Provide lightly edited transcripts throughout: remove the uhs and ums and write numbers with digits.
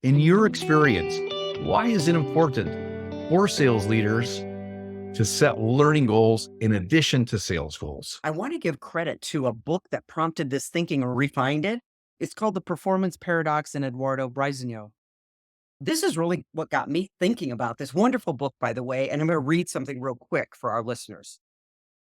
In your experience, why is it important for sales leaders to set learning goals in addition to sales goals? I want to give credit to a book that prompted this thinking or refined it. It's called The Performance Paradox in Eduardo Briseño. This is really what got me thinking about this wonderful book, by the way. And I'm going to read something real quick for our listeners.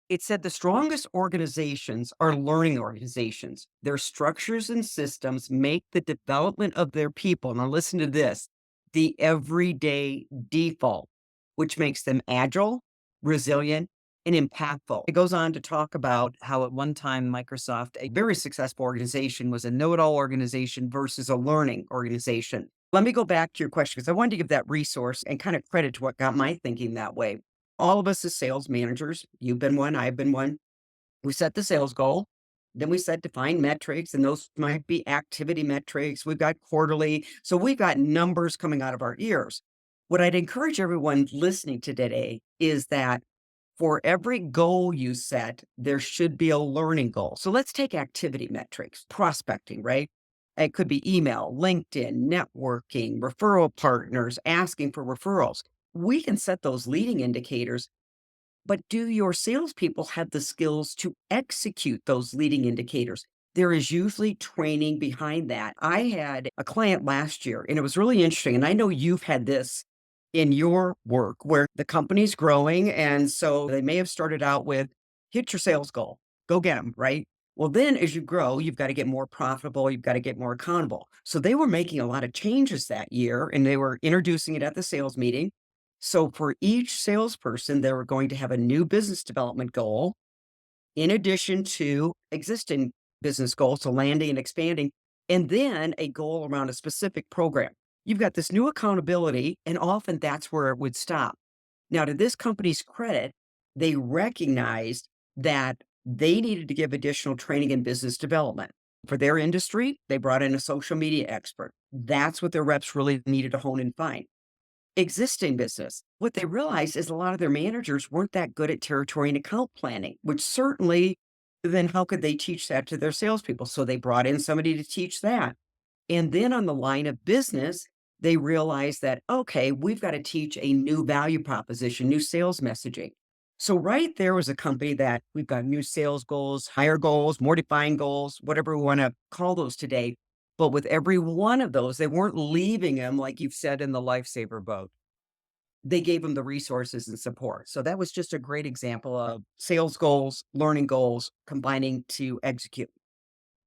It said the strongest organizations are learning organizations. Their structures and systems make the development of their people, now listen to this, the everyday default, which makes them agile, resilient, and impactful. It goes on to talk about how at one time Microsoft, a very successful organization, was a know-it-all organization versus a learning organization. Let me go back to your question because I wanted to give that resource and kind of credit to what got my thinking that way. All of us as sales managers, you've been one, I've been one. We set the sales goal. Then we set defined metrics, and those might be activity metrics. We've got quarterly. So we've got numbers coming out of our ears. What I'd encourage everyone listening to today is that for every goal you set, there should be a learning goal. So let's take activity metrics, prospecting, right? It could be email, LinkedIn, networking, referral partners, asking for referrals. We can set those leading indicators, but do your salespeople have the skills to execute those leading indicators? There is usually training behind that. I had a client last year, and it was really interesting. And I know you've had this in your work where the company's growing. And so they may have started out with hit your sales goal, go get them, right? Well, then as you grow, you've got to get more profitable, you've got to get more accountable. So they were making a lot of changes that year and they were introducing it at the sales meeting. So for each salesperson, they were going to have a new business development goal in addition to existing business goals, so landing and expanding, and then a goal around a specific program. You've got this new accountability, and often that's where it would stop. Now, to this company's credit, they recognized that they needed to give additional training in business development. For their industry, they brought in a social media expert. That's what their reps really needed to hone and find. Existing business. What they realized is a lot of their managers weren't that good at territory and account planning, which certainly then how could they teach that to their salespeople? So they brought in somebody to teach that. And then on the line of business, they realized that, okay, we've got to teach a new value proposition, new sales messaging. So right there was a company that we've got new sales goals, higher goals, more defined goals, whatever we want to call those today. But with every one of those, they weren't leaving them, like you've said, in the lifesaver boat. They gave them the resources and support. So that was just a great example of sales goals, learning goals, combining to execute.